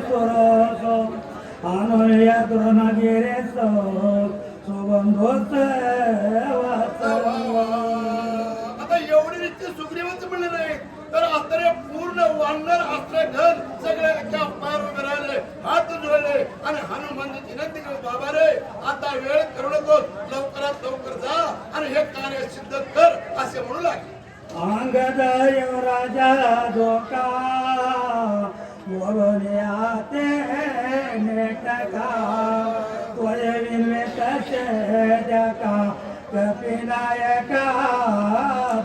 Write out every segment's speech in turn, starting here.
सुरसो अनुया द्रोणगिरे सुबंधोच आता एवढी रीती सुग्रीवच म्हणले नाही तर अस्त्रे पूर्ण वानर अस्त्रे घन सगळे एका पायावर उभे राहिले हात जोडले आणि हनुमानजी विनंती करत बाबा रे आता वेळ करू नको लवकरात लवकर जा आणि हे कार्य सिद्ध कर असे म्हणू लागले अंगद राजा धोका बोलणे आते नेटका तोय विनवेत का कपिनायका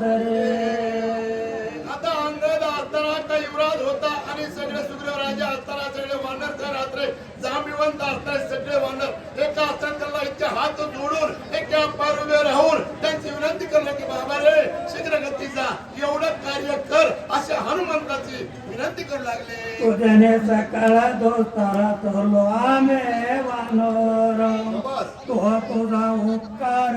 दरे आता अंगद असताना का युवराज होता आणि सगळे सुग्रीव राजा असताना सगळे वानर त्या रात्रे जांबिवंत असताना सगळे वानर एका असताना त्याला इतके हात जोडून एका पार उभे राहून त्यांची विनंती करलं की बाबा रे शीघ्र गतीचा एवढं कार्य कर असे हनुमंताची विनंती करू लागले तुझ्याने सकाळ दोस्तारा तोरलो आमे वानर तो तुझा उपकार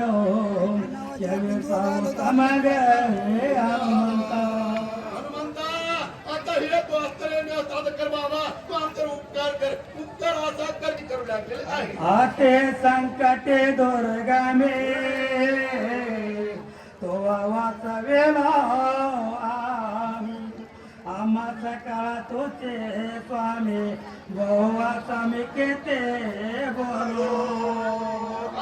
हनुमंता हनुमंता आता हे तू अस्त्रेने साध कर बाबा तू आमचा उपकार कर उपकार असा कर की करू लागले आहे आते संकटे दुर्गमे तो वाचवेला आम्हा सकाळ तुझे स्वामी गोवा स्वामी केते बोलो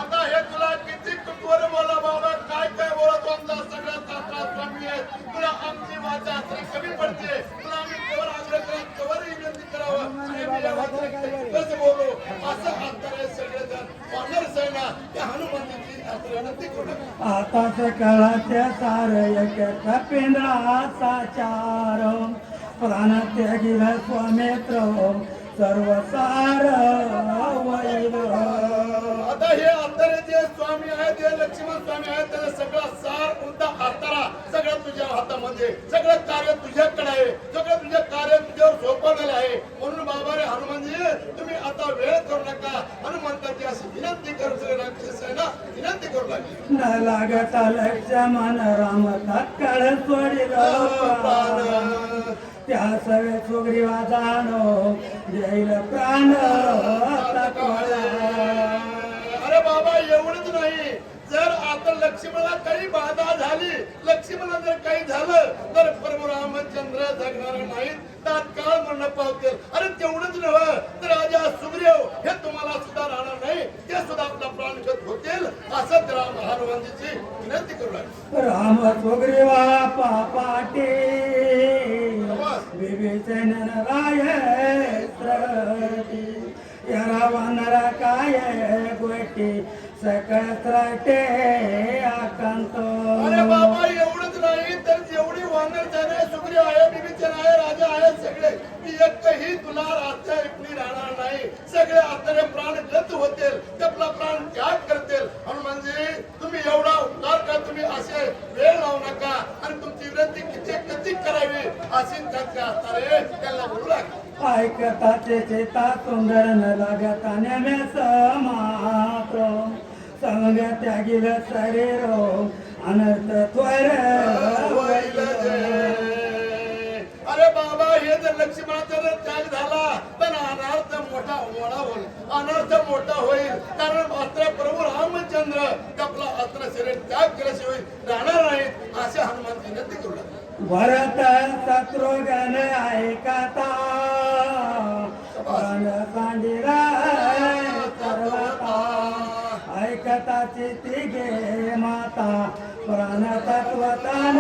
आता हे तुला किती कुटवर बोला बाबा काय काय बोलत आमचा सगळा तात्रा स्वामी आहे तुला आमची वाचा तरी कमी पडते तुला आम्ही केवळ आग्रह करत केवळ विनंती करावं आणि मी या वाचनात कसं बोलू असं अंतरे सगळेजण वानर सेना त्या हनुमंताची विनंती करू लागले. आता सकाळच्या सार एक कपिंद्राचा चार प्राण त्यागिल स्वामित्र सर्व सार वैर आता हे अंतरे जे स्वामी आहेत ते लक्ष्मण स्वामी आहेत त्याला सगळा सार उलटा हातारा सगळं तुझ्या हातामध्ये सगळं कार्य तुझ्याकडे आहे सगळं तुझे कार्य तुझ्यावर सोपवलेलं आहे म्हणून बाबा रे हनुमानजी तुम्ही आता वेळ करू नका हनुमंताची अशी विनंती करू राक्षस आहे ना विनंती करू लागली न लागता लक्ष्मण राम तात्काळ सोडिल प्राण त्या सगळे सुग्रीवा जाणो येईल प्राण अरे बाबा एवढंच नाही जर आता लक्ष्मणाला काही बाधा झाली लक्ष्मणाला जर काही झालं तर प्रभू रामचंद्र जगणार नाहीत तात्काळ मरण पावतील अरे तेवढंच नव्हे तर राजा सुग्रीव हे तुम्हाला सुद्धा राहणार नाही ते सुद्धा आपला प्राण घेत होतील असंच राम हनुमानजीची विनंती करू लागले राम सुग्रीवा पापाटे विभीषण राय या वानरा काय गोष्टी सकळ त्राटे आकांत अरे बाबा एवढंच नाही तर जेवढी वानर झाले सुग्रीव आहे विभीषण आहे राजा आहे सगळे मी एकही तुला राज्य इकली राहणार नाही सगळे आपले प्राण गत होतील ते आपला प्राण त्याग करतील हनुमानजी तुम्ही एवढा उपकार का तुम्ही असे वेळ लावू नका आणि तुमची विनंती किती कधी करावी अशी त्याच्या असणारे त्याला बोलू लागले ऐकताचे चेता सुंदर न लागता नेम्यास मात्र संग त्यागिल शरीर अनर्थ त्वर अरे बाबा हे जर लक्ष्मणाचा जर त्याग झाला तर अनर्थ मोठा होईल अनर्थ मोठा होईल कारण मात्र प्रभू रामचंद्र आपला अस्त्र शरीर त्याग केल्याशिवाय राहणार नाहीत असे हनुमान विनंती करू लागले भरत शत्रुघ्न ऐकता सांडिरा सर्वता ऐकताची तिघे माता प्राण तत्वतान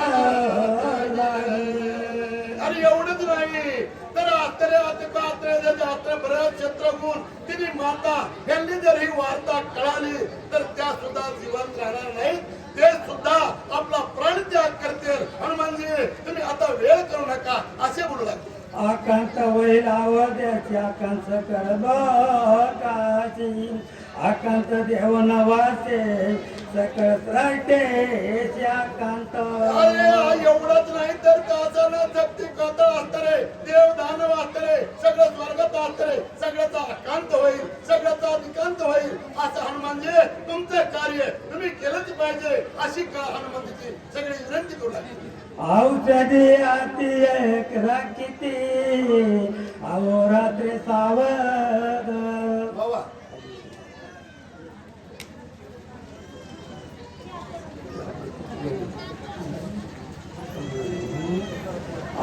अरे एवढंच नाही तर आत्रे भरत शत्रुघ्न तिने माता यांनी जर ही वार्ता कळाली तर त्या सुद्धा जिवंत राहणार नाहीत ते सुद्धा आपला प्राण त्याग करतील हनुमानजी तुम्ही आता वेळ करू नका असे बोलू लागले आकांत वैलावद्याची आकांत करबाची आकांत देव नवासे सकळ त्राटे आकांत अरे एवढंच नाही तर काचाना जगती कथा असतरे देव दानव असतरे सगळं स्वर्गात असतरे सगळ्याचा आकांत होईल सगळ्याचा अधिकांत होईल असं हनुमानजी तुमचे कार्य तुम्ही केलंच पाहिजे अशी का हनुमानजीची सगळी विनंती करू लागली औषधी आती एक राखीती अहो रात्री सावध बाबा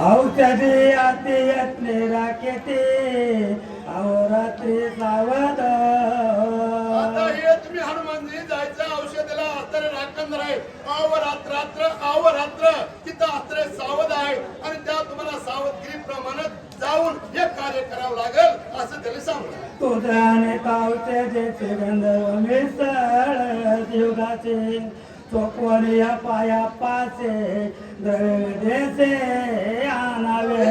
औषधी अति यत्ने राखेते अहोरात्री सावध आता हे तुम्ही हनुमानजी जायचं औषधाला अस्त्र राखण आहे अवरात्र तिथं अस्त्र सावध आहे आणि त्या तुम्हाला सावधगिरी प्रमाणे जाऊन हे कार्य करावं लागेल असं त्याला सांगलं तुझ्याने तावते जेचे गंधर्व मिसळ युगाचे चोकवन या पाया पासे द्रव्य देसे आणावे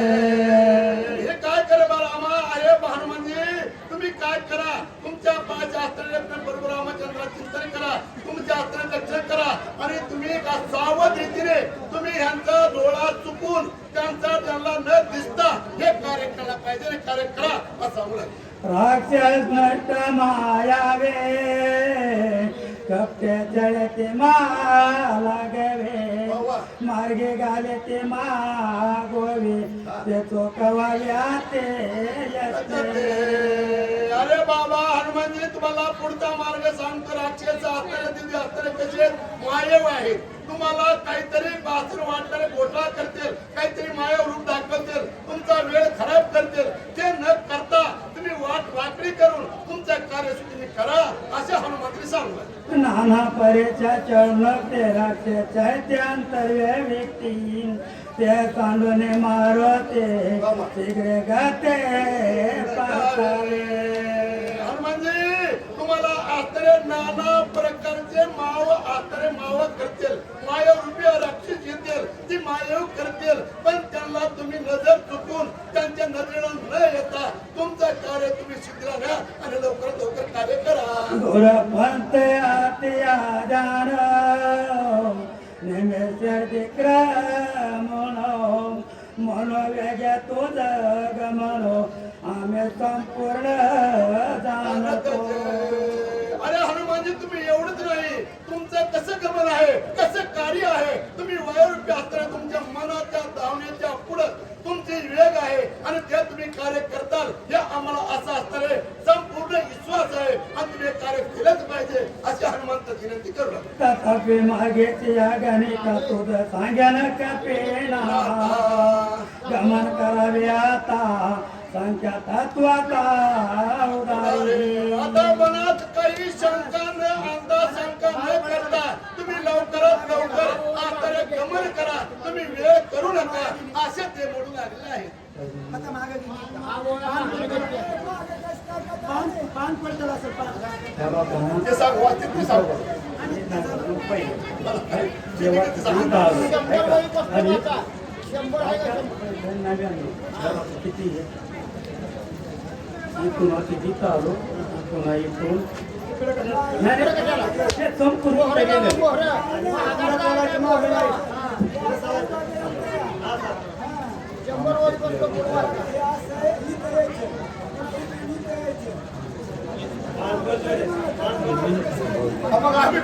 हे काय करा बरं आम्हा अरे हनुमानजी तुम्ही काय करा तुमच्या पायाच्या अस्त्राने प्रभू रामचंद्र चिंतन करा तुमच्या अस्त्राने रक्षण करा आणि तुम्ही का सावध रीतीने तुम्ही ह्यांचा डोळा चुकून त्यांना न दिसता हे कार्य करायला पाहिजे हे कार्य करा असं म्हणलं राक्षस नष्ट मायावे कपटे जळते लागवे मार्गे घाले ते मागोवे ते चोकवाल्या ते अरे बाबा हनुमानजी तुम्हाला पुढचा मार्ग सांगतो राक्षस अस्त्र दिव्य अस्त्र कसे मायव आहे तुम्हाला काहीतरी बासर वाटणारे घोटाळा करतील काहीतरी मायव रूप दाखवतील तुमचा वेळ खराब करतील ते न करता तुम्ही वाकडी करून तुमचं कार्य तुम्ही करा असे हनुमंत्री सांगतात नाना परेच्या चरण ते राक्षस चैत्यांतर्वे व्यक्ती ते सांडूने मारते तिकडे गाते पाताळे हनुमानजी तुम्हाला आत्रे नाना प्रकारचे आत्रे माव करतील मायव रूपी राक्षस येतील ती मायव करतील पण त्यांना तुम्ही नजर चुकून त्यांच्या नजरेला न येता तुमचं कार्य तुम्ही शिकला ना आणि लवकरात लवकर कार्य करा गुरपंत आतिया जाण निमेश्वर दिक्रमनो मनोवेग तुझ गमनो आम्ही संपूर्ण जाणतो अरे हनुमानजी तुम्ही एवढंच नाही तुमचं कसं गमन आहे कसं कार्य आहे तुम्ही वयोरूपी असताना तुमच्या मनाच्या धावण्याच्या पुढं तुमचे वेग आहे आणि ते तुम्ही कार्य करताल हे आम्हाला असं असणारे संपूर्ण विश्वास आहे आणि तुम्ही कार्य केलंच पाहिजे अशी हनुमंत विनंती करू लागतो तथापि मागेची या गणिका तुझं सांग्यान कपेना गमन करावे आता संख्या तत्वाचा उदारी आता मनात काही शंका न अंदा शंका न करता तुम्ही लवकरात लवकर आत्तारे गमन करा तुम्ही वेळ करू नका असे ते म्हणून लागले आहे ते सांग वाचित ते सांग किती इथून किती आलो पुन्हा इथून संपूर्ण मग आम्ही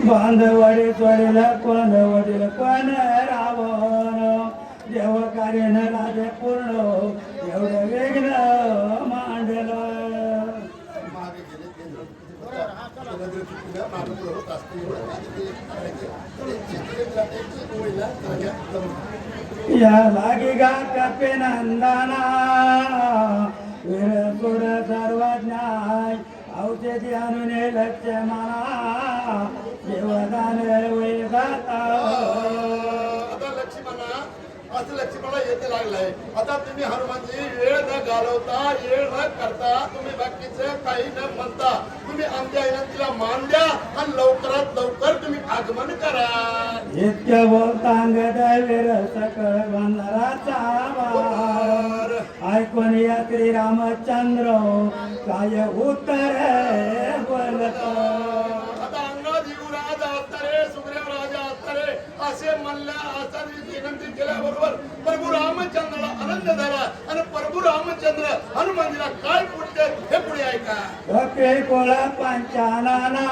बांधवडे चढेला कोण वडील कोण रावण देव कार्य न राधे पूर्ण एवढं वेगळं मांडलं या लागी गा कपे नंदाना वीर सुर सर्वज्ञाय औषधी आणून लक्ष माना देवदान वैगाता आता लक्ष्मणा असं लक्ष्मणा येते लागलाय आता तुम्ही हनुमानजी वेळ न घालवता वेळ न करता तुम्ही बाकीचं काही न म्हणता तुम्ही आमच्या विनंतीला मान द्या आणि लवकरात लवकर तुम्ही आगमन करा इतक्या बोलतांग दैवीर सकळ बंदराचा वार ऐकून या श्री रामचंद्र काय उत्तर बोलतो आता अंगात युवराज असतारे सुग्रीव राजा असतारे असे म्हणल्या असा विनंती केल्याबरोबर प्रभू रामचंद्राला आनंद झाला आणि प्रभू रामचंद्र हनुमानजीला काय पुढचे हे पुढे ऐका कपे कोळ पंचानना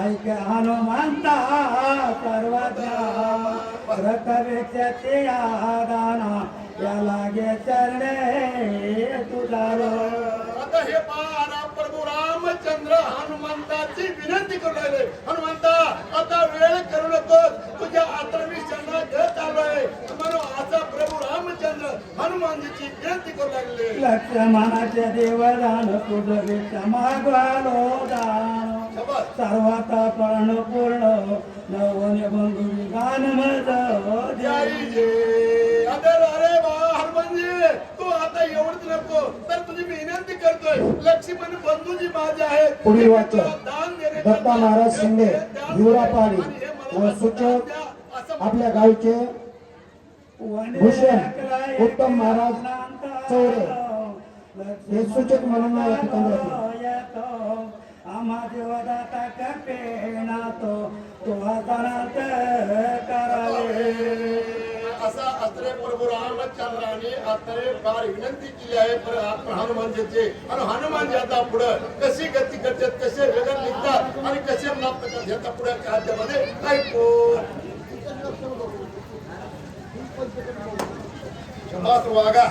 ऐक हनुमंता सर्वज्ञ रथवेक्षते आदाना या लागे चरणे तुझारो. आता हे पहा प्रभू रामचंद्र हनुमंताची विनंती करू लागले. हनुमंता आता वेळ करू नकोस, तुझ्या अथर्वी शरणात घेत आलोय म्हणून आता प्रभू रामचंद्र हनुमानजीची विनंती करू लागले. लक्ष्मणाचे देवदान तुझे मागवालो दान शाबास. सर्वात पण पूर्ण नवने बंधू गान मज जय जय. अरे बा हनुमानजी, तू आता एवढंच नको तर तुझी विनंती करतोय. लक्ष्मण बंधूजी माझे आहेत. पुढील वाक्य. दान देणे दत्ता महाराज शिंदे, युवरा पहाडी व सूचक आपल्या गावचे भूषण उत्तम महाराज चौरे हे सूचक म्हणून या ठिकाणी राहतील. आम्हा देवदाता कपे नातो तो हातानात करावे. असा अत्रे प्रभू रामचंद्राने अत्रे फार विनंती केली आहे हनुमानजीची. आणि हनुमानजी आता पुढं कशी गती करतात, कसे वेगळ निघतात आणि कसे प्राप्त करतात ह्याचा पुढे कार्यामध्ये ऐकू. शाबास वागा.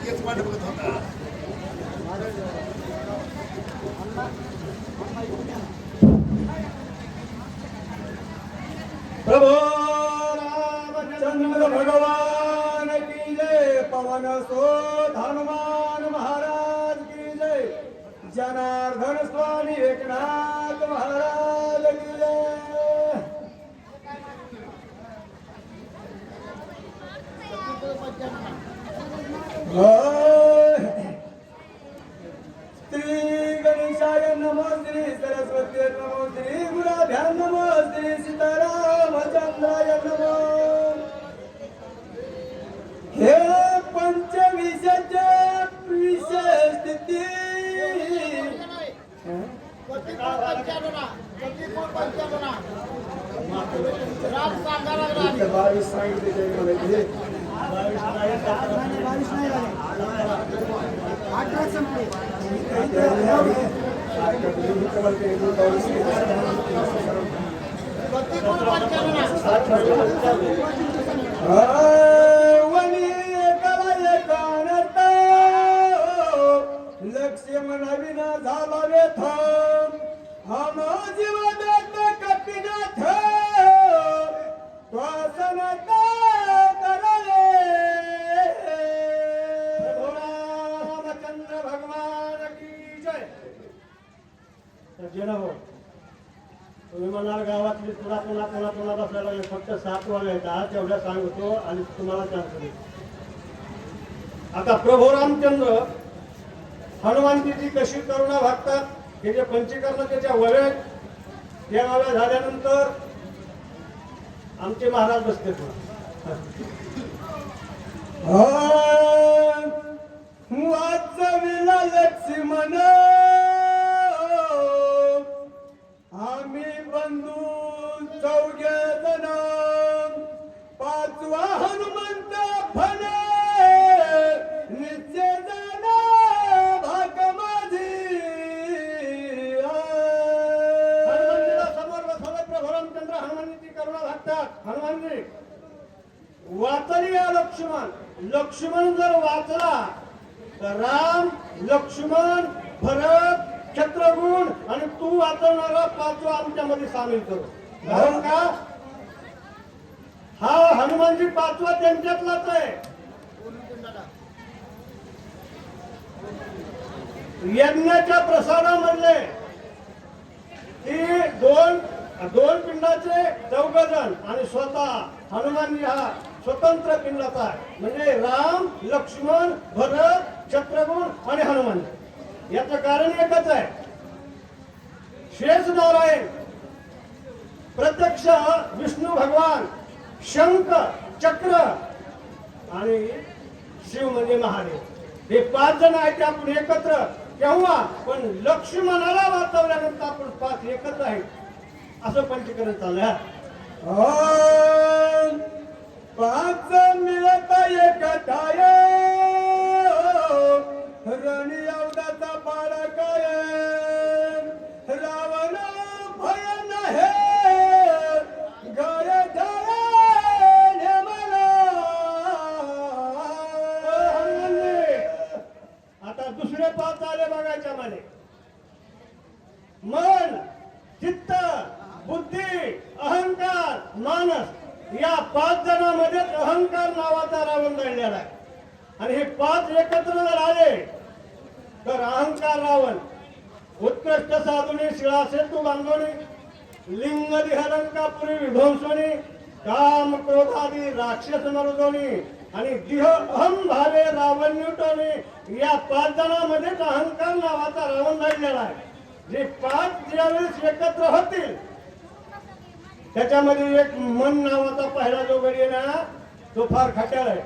तेच वाट बघत होता. प्रभो रामचंद्र भगवान की जय. पवन सोत हनुमान महाराज की जय. जनार्दन स्वामी एकनाथ महाराज की जय. श्री गणेशाय नमो, श्री सरस्वती नमो, श्री गुराभ्यां नमो, श्री सीतारामचंद्राय नमो. हे पंचविषाचे विशेष स्थिती लक्ष्मण विना झाला व्यथ हम जीवनात कपिनाथ वासनात करले. रामचंद्र भगवान की जय. सज्जन हो, तुम्ही म्हणाल गावातली पुन्हा बसलेला फक्त 7 वाले आहेत, तेवढ्या सांगतो आणि तुम्हाला सांगतो. आता प्रभू रामचंद्र हनुमानजीची कशी करुणा भागतात हे जे पंचीकरण त्याच्या ववेत त्या वव्या झाल्यानंतर आमचे महाराज बसते. वाचविला लक्ष्मण आम्ही बंधू 4 जण, 5वा हनुमंत फण निश्चय जण भाग माझी. हनुमानजीला समोर बसवलं प्रभू रामचंद्र हनुमानजीची करुणा भागतात. हनुमानजी वाचली या लक्ष्मण जर वाचला तर राम, लक्ष्मण, भरत, शत्रुघ्न आणि तू वाचवणारा 5वा आमच्यामध्ये सामील करू. कारण का हा हनुमानजी 5वा त्यांच्यातलाच आहे. यज्ञाच्या प्रसादामधले की दोन पिंडाचे 4 जण आणि स्वतः हनुमानजी हा स्वतंत्र पिंडाचा आहे. म्हणजे राम, लक्ष्मण, भरत, शत्रुघ्न आणि हनुमानजी. याचं कारण एकच आहे. शेष नारायण प्रत्यक्ष विष्णू भगवान, शंख, चक्र आणि शिव म्हणजे महादेव हे 5 जण आहेत. आपण एकत्र केव्हा पण लक्ष्मणाला वाचवल्यानंतर आपण 5 एकच आहे असं पंचकरण चाललंय. पाच मिळत एक ठाय रणी अवधाचा पाडा काय रावण भय नहे गय जय मला. आता दुसरे 5 आले बघायच्या मध्ये. मन, चित्त, बुद्धी, अहंकार, मानस या 5 जणांमध्येच अहंकार नावाचा रावण दडलेला आहे. आणि हे 5 एकत्र जर आले तर अहंकार रावण उत्कृष्ट साधुनी शिळा सेतू बांधवणी लिंग दिहलंकापुरी विध्वंसोनी काम क्रोधादी राक्षस मरुदोनी आणि दिह अहम भावे रावण न्यूटोनी या 5 जणांमध्येच अहंकार नावाचा रावण दडलेला आहे. जे 5 ज्यावेळेस एकत्र होतील त्याच्यामध्ये एक मन नावाचा पहिला जो गडी आहे ना तो फार खट्याळ आहे.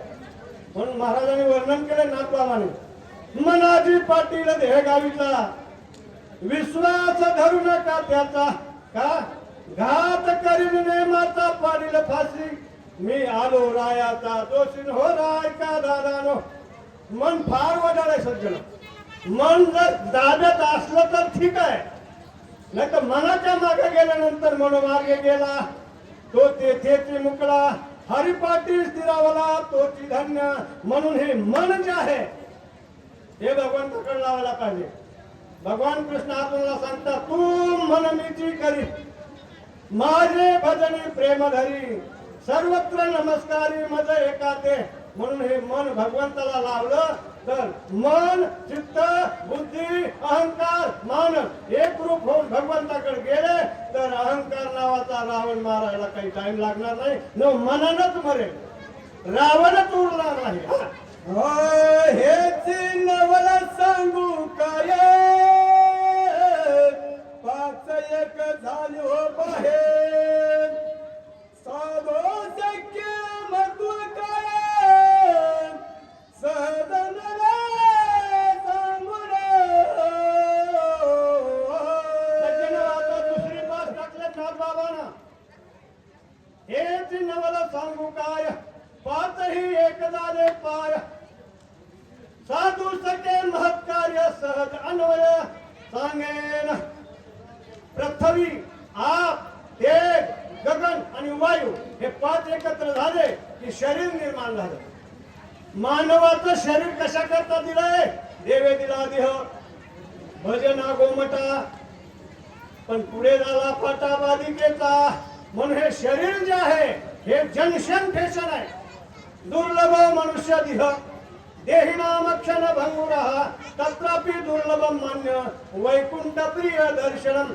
म्हणून महाराजांनी वर्णन केले नाथबाबाने. मनाजी पाटील देह गावीचा विश्वास धरू नका त्याचा का घात करीन नेमाचा पाडील फाशी मी आलो रायाचा दोषीन हो राय का दादानो. मन फार वडाळ आहे सज्जन. मन जर दाब्यात असलं तर ठीक आहे नाही तर मनाच्या मागे गेल्यानंतर मनोमार्गे गेला तो तेथेची मुकला हरिपाटी स्थिरावला तोची धन्य. म्हणून हे मन जे आहे हे भगवंताकडे लावायला पाहिजे. भगवान कृष्ण अर्जुनाला सांगतात तू मन मीची करी माझे भजनी प्रेम धरी सर्वत्र नमस्कारी मज एकाते. म्हणून हे मन भगवंताला लावलं तर मन, चित्त, बुद्धी, अहंकार, मान एक रूप होऊन भगवंताकडे गेले तर अहंकार नावाचा रावण मारायला काही टाइम लागणार नाही. न मनानच मरेल, रावणच उरणार नाही. हेच नवला सांगू काय 5 एक झाली हो बाहेर साधो शक्य महत्व काय सदन सांगून. आता दुसरी 5 टाकले नाथबाबांना. हेच नवला सांगू काय 5 ही एक झाले पाय साधू सके महत्कार्य सहज अन्वय सांगेन. पृथ्वी, आप, तेज, गगन आणि वायू हे 5 एकत्र झाले की शरीर निर्माण झालं. मानवाचं शरीर कशा करता दिलंय? देवे दिला देह भजना गोमटा पण पुढे झाला फाटा बालिकेचा. म्हणून हे शरीर जे आहे हे जंक्शन फेशन आहे. दुर्लभ मनुष्य देह देहिनाम क्षण भंगुरः तत्रापि दुर्लभम मान्य वैकुंठ प्रिय दर्शनम.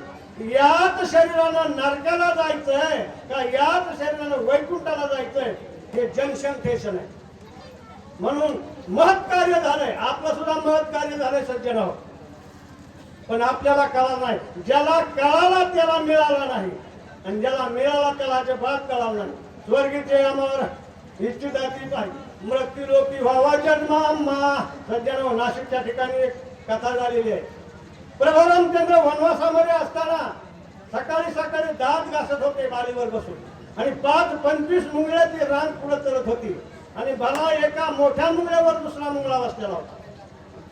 याच शरीरानं नरकाला जायचंय का याच शरीरानं वैकुंठाला जायचंय हे जंक्शन फेशन आहे. म्हणून महत्कार्य झालंय. आपलं सुद्धा महत्कार्य झालंय सज्जन. पण आपल्याला कळा नाही. ज्याला कळाला त्याला मिळाला नाही आणि ज्याला मिळाला त्याला अजिबात कळाला नाही. स्वर्गीचे अमर इष्टदाती पाहिजे मृत्यू लोकी व्हावा जन्मा. सज्जन नाशिकच्या ठिकाणी एक कथा झालेली आहे. प्रभू रामचंद्र वनवासामध्ये असताना सकाळी सकाळी दात घासत होते बालीवर बसून आणि 5-25 मुंगळ्याची रांग पुढे चलत होती आणि भला एका मोठ्या मुंगळ्यावर दुसरा मुंगळा बसलेला होता.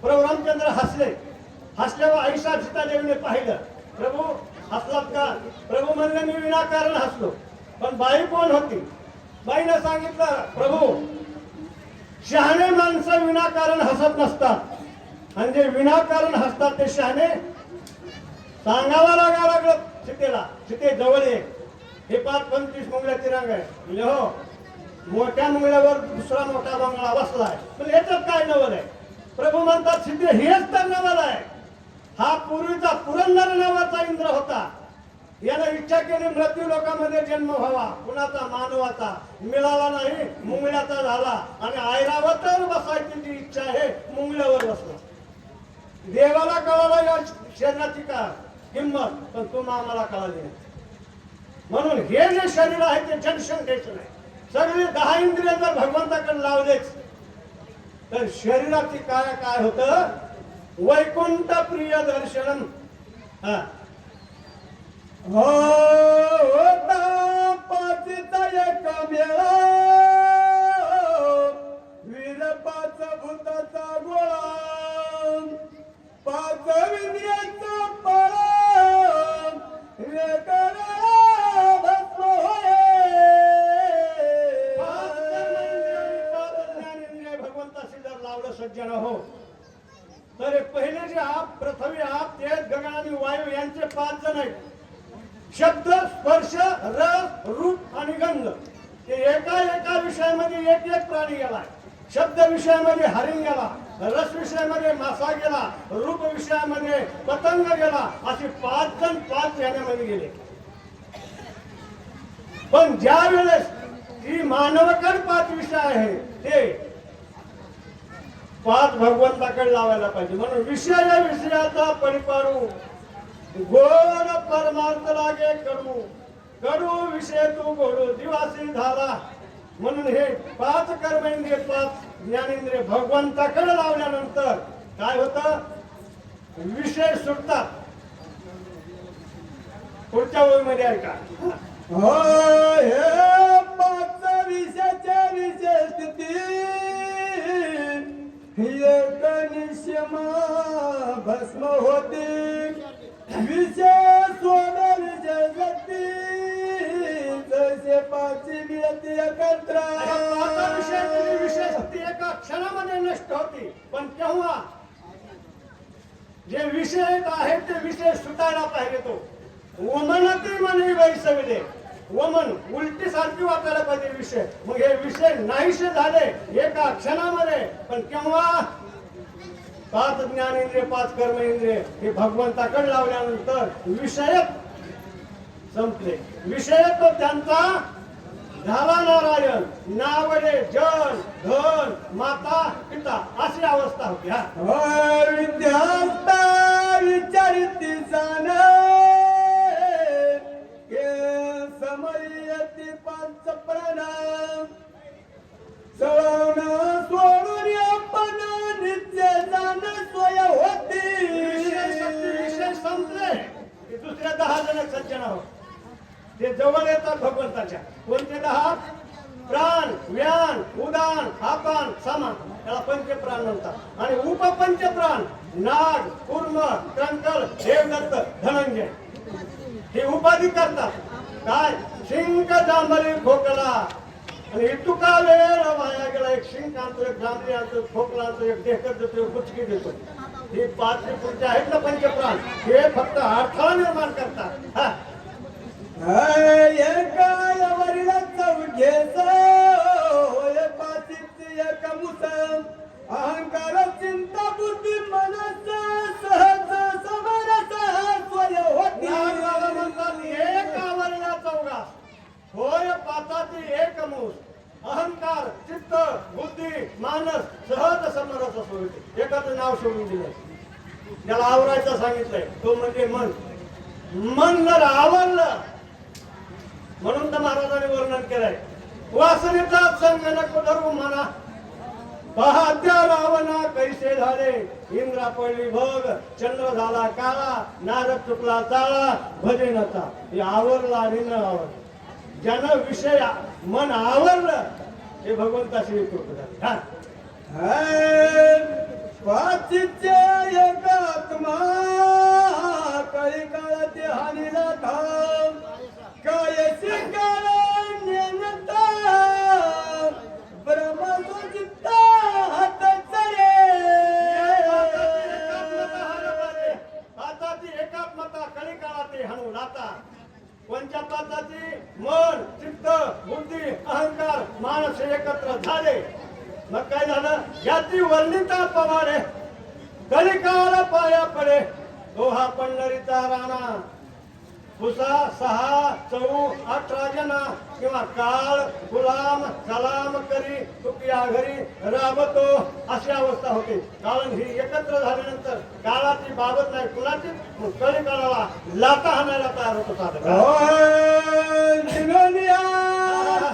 प्रभू रामचंद्र हसले. हसल्यावर आईशा सीतादेवीने पाहिलं. प्रभू हसलात का? प्रभू म्हणले मी विनाकारण हसलो. पण बाई कोण होती? बाईने सांगितलं प्रभू शहाणे माणसं विनाकारण हसत नसतात आणि जे विनाकारण हसतात ते शहाणे. सांगावा लागलं सीतेला. सीते जवळ ये. हे 5-25 मुंगळ्याची रांग आहे. म्हणजे हो मोठ्या मुंगळ्यावर दुसरा मोठा बंगला बसलाय. म्हणजे याच्यात काय नवल आहे? प्रभू म्हणतात सीते हेच तर नवल आहे. हा पूर्वीचा पुरंदर नावाचा इंद्र होता. यानं इच्छा केली मृत्यू लोकांमध्ये जन्म व्हावा. कुणाचा? मानवाचा. मिळाला नाही. मुंगळ्याचा झाला आणि ऐरावतावर बसायची जी इच्छा आहे मुंगळ्यावर बसला. देवाला कळाला या शरीराची का किंमत पण तुम्हाला आम्हाला कळाली नाही. म्हणून हे जे शरीर आहे ते जंक्शन फेशन आहे. सगळे 10 इंद्रिय जर भगवंताकडे लावलेच तर शरीराची काय होतं वैकुंठ प्रिय दर्शनम. हा. होता पाचीचा एक मेळा, वीर पाच भूताचा गोळा, पाच विंध्याचा पाळा, वेकरळा भस्म होय. भगवंताशी जर लावलं सज्जन हो, तर हे पहिले जे आप, पृथ्वी आप, तेज, गगन आणि वायू यांचे 5 जण आहेत. शब्द, स्पर्श, रस, रूप आणि गंध हे एका विषयामध्ये एक प्राणी गेला. शब्द विषयामध्ये हरिण गेला, रस विषयामध्ये मासा गेला, रूप विषयामध्ये पतंग गेला. असे 5 जण 5 ध्यानामध्ये गेले. पण ज्या वेळेस ही मानवाकडे 5 विषय आहे ते 5 भगवंताकडे लावायला पाहिजे. म्हणून विषयाचा परिपारू, गोड परमार्थ लागे कडू, कडू विषय तू गोडू दिवासी झाला. म्हणून हे 5 कर्मेंद्रिय 5 ज्ञानेंद्रिय भगवंताकडे लावल्यानंतर काय होतं, विषय सुटतात. पुढच्या ओळीमध्ये ऐका. हो हे पाच विषयाच्या विषय स्थिती, एक निश्चमा भस्म होती, विषय सोडा विषय गती, जसे पाची मिळते एकत्र. विषय शक्ती एका क्षणामध्ये नष्ट होती. पण केव्हा जे विषय आहेत ते विषय सुटायला पाहिजे. तो वमनती म्हणे वैसविले, वमन उलटी सारखी वाटायला पाहिजे विषय. मग हे विषय नाहीसे झाले एका क्षणामध्ये. पण केव्हा 5 ज्ञानेंद्रिय 5 कर्मेंद्रिय हे भगवंताकडे लावल्यानंतर विषय संपले. विषय तो त्यांचा झाला नारायण, नावडे जन धन माता पिता अशी अवस्था होती. हा विद्यास्ता विचारिती जाण, समयती 5 प्राण, सळवण सोडून आपण नित्य जाण सोय होती. विषय संपले की दुसऱ्या 10 जण सज्जन आहोत ते जवळ येतात भगवंताच्या. कोणते 10? प्राण, व्यान, उदान, आपान, सामान, त्याला पंचप्राण म्हणतात. आणि उपपंचप्राण नाग, कूर्म, कंकल, देवदत्त, धनंजय हे उपाधी करतात. काय शिंक जांभळी खोकला आणि इतुका वेळ वाया गेला. एक शिंक आणतो, एक जांभळी आणतो, खोकला आणतो, एक ढेकर देतो, एक गुचकी देतो. हे 5 पुढचे आहेत ना पंचप्राण, हे फक्त अडथळा निर्माण करतात. हा एका वरीला चौघेच, होय पाचीची एक मुस, अहंकार चिंता बुद्धी मनस, सहज समरस स्वय होती. एका वरीला चौघा, होय पाचाची एक मूस, अहंकार चित्त बुद्धी मानस सहज समरस होते. एकाचं नाव सोडून दिलंय, त्याला आवरायचं सांगितलंय. तो म्हणजे मन. मन जर आवरलं, म्हणून तर महाराजांनी वर्णन केलंय. वासनेचा संग नको धरू मना, पाहत्या रावणा कैसे झाले, इंद्रा पडली भोग, चंद्र झाला काळा, नारद चुकला चाळा, भजनता. हे आवरला आणि न आवरलं. ज्यानं विषय मन आवरलं हे भगवंताशी येतो. पाचीचे एक आत्मा, कळी काळाचे हानीला धाम, कायशी काळ नेनता, ब्रह्माचो चित्ता हात चले. हाताची एकात्मता कळी काळाची हाणू लाता. पंचपाताची मन चित्त बुद्धी अहंकार मानस एकत्र झाले. मग काय झालं, याची वर्णिता पवाडे, कलिकाल पाया पडे. तो हा पंढरीचा राणा, पुसा 6 चौ 18 जना, किंवा काळ गुलाम सलाम करी तुकिया घरी राबतो अशी अवस्था होती. कारण ही एकत्र झाल्यानंतर काळाची बाबत नाही कुणाची, कळी काळाला लाता हाणायला तयार होतो.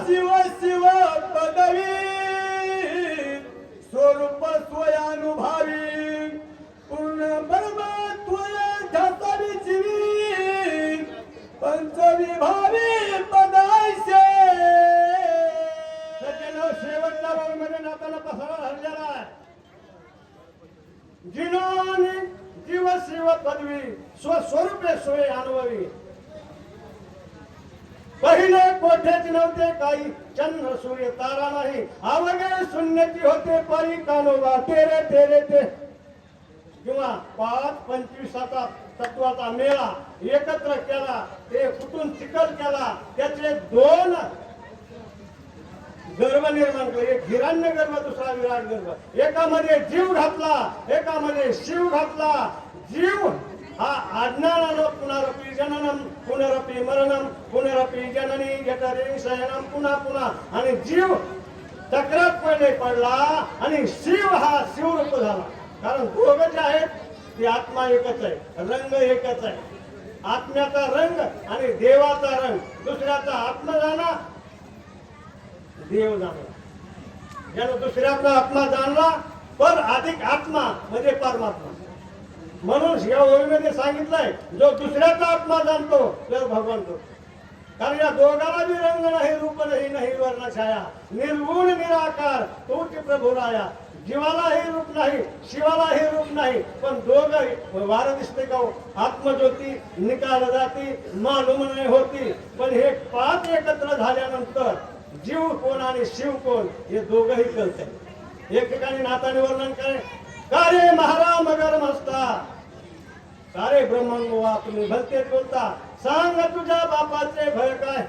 शिव शिव पदवी स्वरूप स्वयानुभावी, पूर्ण पंचविभावी पदायचे सज्जनो, शेवटच्या ओळीमध्ये नाताना पसारा हरलेला आहे. जिनाने जीव शिव पदवी स्वस्वरूपे सोय अनुभवी. पहिले कोठेच नव्हते काही, चंद्र सूर्य तारा नाही, अवघे शून्यती होते परी कानोबा तेरे तेरे ते. किंवा 5-25 तत्वाचा मेळा एकत्र केला, ते कुठून चिकल केला, त्याचे 2 गर्भ निर्माण केले. एक हिरण्य गर्भ, दुसरा विराट गर्भ. एकामध्ये जीव घातला, एकामध्ये शिव घातला. जीव हा अज्ञानानं पुनरपि जननम पुनरपि मरणम पुनरपि जननी जठरे शयनम पुन्हा पुन्हा. आणि जीव चक्रात पडला आणि शिव हा शिवरूप झाला. कारण दोघं जे आहेत ती आत्मा एकच आहे, रंग एकच आहे. आत्म्याचा रंग आणि देवाचा रंग. दुसऱ्याचा आत्मा जाणा, देव जाणला. ज्यानं दुसऱ्याचा आत्मा जाणला पर अधिक आत्मा म्हणजे परमात्मा. म्हणून या ओळीमध्ये सांगितलंय, जो दुसऱ्याचा आत्मा जाणतो तो भगवान तो. कारण या दोघाला बी रंग नाही, रूप नाही वर्ण छाया, निर्गुण निराकार तोच प्रभू राया. जीवालाही रूप नाही, शिवालाही रूप नाही, पण दोघं वार दिसते का? आत्मज्योती निकाल जाती मालूम नाही होती. पण हे 5 एकत्र झाल्यानंतर जीव कोण आणि शिव कोण हे दोघंही कळते. एक ठिकाणी नाताने वर्णन करे, का रे महाराज मगर मस्ता, सारे ब्रह्मांड तुम्ही भलतेच बोलता. सांग तुझ्या बापाचे भय काय,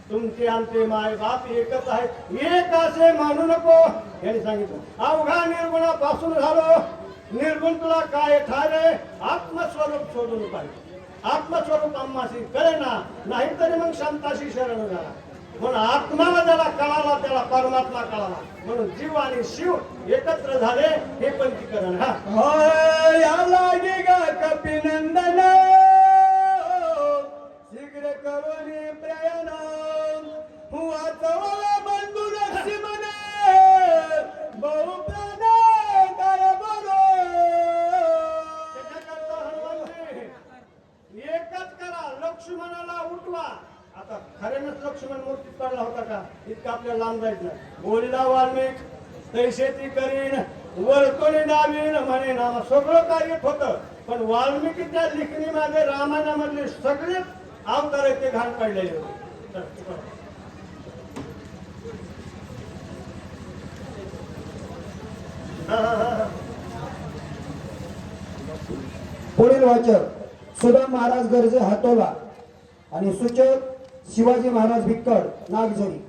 तुमचे आमचे माय बाप एकच आहे, एक असे मानू नको. यांनी सांगितलं, अवघा निर्गुणापासून झालो, निर्गुण तुला काय ठारे, आत्मस्वरूप शोधून पाहिजे. आत्मस्वरूप आम्हाशी कळेना, नाहीतरी मग शांताशी शरण झाला. म्हणून आत्माला ज्याला कळाला त्याला परमात्मा कळाला. म्हणून जीव आणि शिव एकत्र झाले हे पंचीकरण. या लागे गा कपिनंदन शीघ्र करुणी प्रयाण वाचवा बंधू लक्ष्मण बहु प्राण काय बोलो. त्याच्याकरता हनुमानजी एकच करा, लक्ष्मणाला उठवा. आता खऱ्यानंच लक्ष्मण मूर्तीत पडला होता का? इतकं आपल्याला लांब जायचं नाही. बोलीला वाल्मिक तैसे ती करीन वरतोनी दावीन म्हणे नाम, सगळं कार्य होतं. पण वाल्मिकीच्या लिखणीमध्ये रामायणामधले सगळे अवतार आहेत ते घाण पडलेले होते. पुढील वाचक सुदाम महाराज गर्जे हातोला आणि सूचक शिवाजी महाराज भिक्कड नागझरी.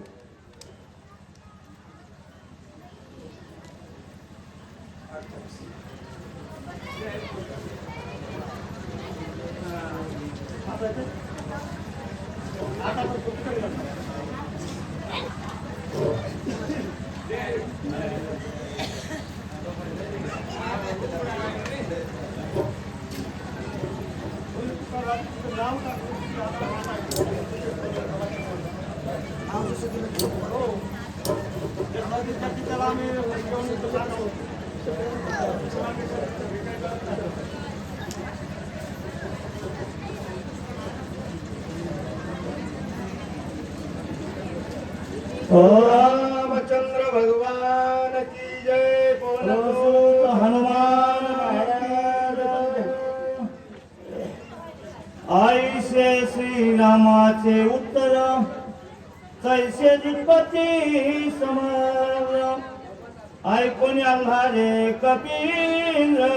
रामचंद्र भगवान की जय. हनुमान आईसे श्री रामाचे उत्तर कैसे जितपती समर ऐकून आल्हारे कपिंद्र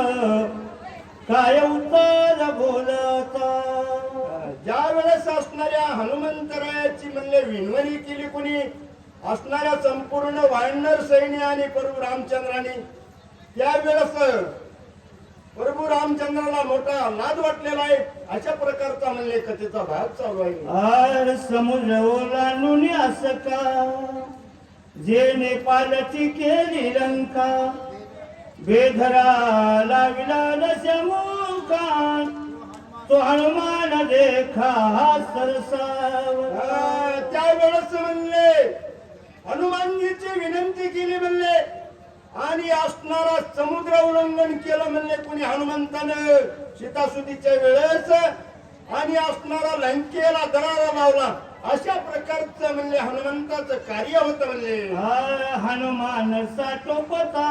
काय उत्तर बोलता. ज्या वेळेस असणाऱ्या हनुमंतरायाची म्हणले विनवणी केली कुणी, असणाऱ्या संपूर्ण वानर सैन्य आणि प्रभू रामचंद्राने, त्यावेळेस प्रभू रामचंद्राला मोठा लाद वाटलेला आहे. अशा प्रकारचा म्हणले कथेचा भाग चालू आहे. आर समुद्र ओलांडून असं का, जे नेपाळची केली लंका, बेधरा लागला दशमुखान, तो हनुमान देखा सरसाव. त्यावेळेस म्हणले हनुमानजीची विनंती केली म्हणले, आणि असणारा समुद्र उल्लंघन केलं म्हणले कुणी हनुमंतानं. सीतासुदीच्या वेळेस आणि असणारा लंकेला दरारा लावला. अशा प्रकारचं म्हणले हनुमंताचं कार्य होतं म्हणले. हनुमान साठोपता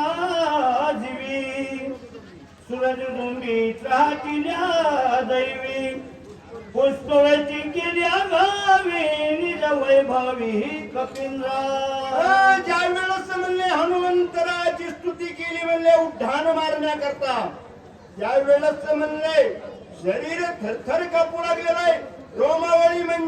जीवी सूरज दुंबीत राहतिल्या दैवी पुष्पवती केल्या गावी निज वैभवी कपिंद्रा. ज्या वेळेस म्हणले हनुमंतराची स्तुती केली म्हणले उड्डाण मारण्याकरता, ज्या वेळेस म्हणले शरीर थरथर कापू लागलेलं आहे, रोमावळी म्हणजे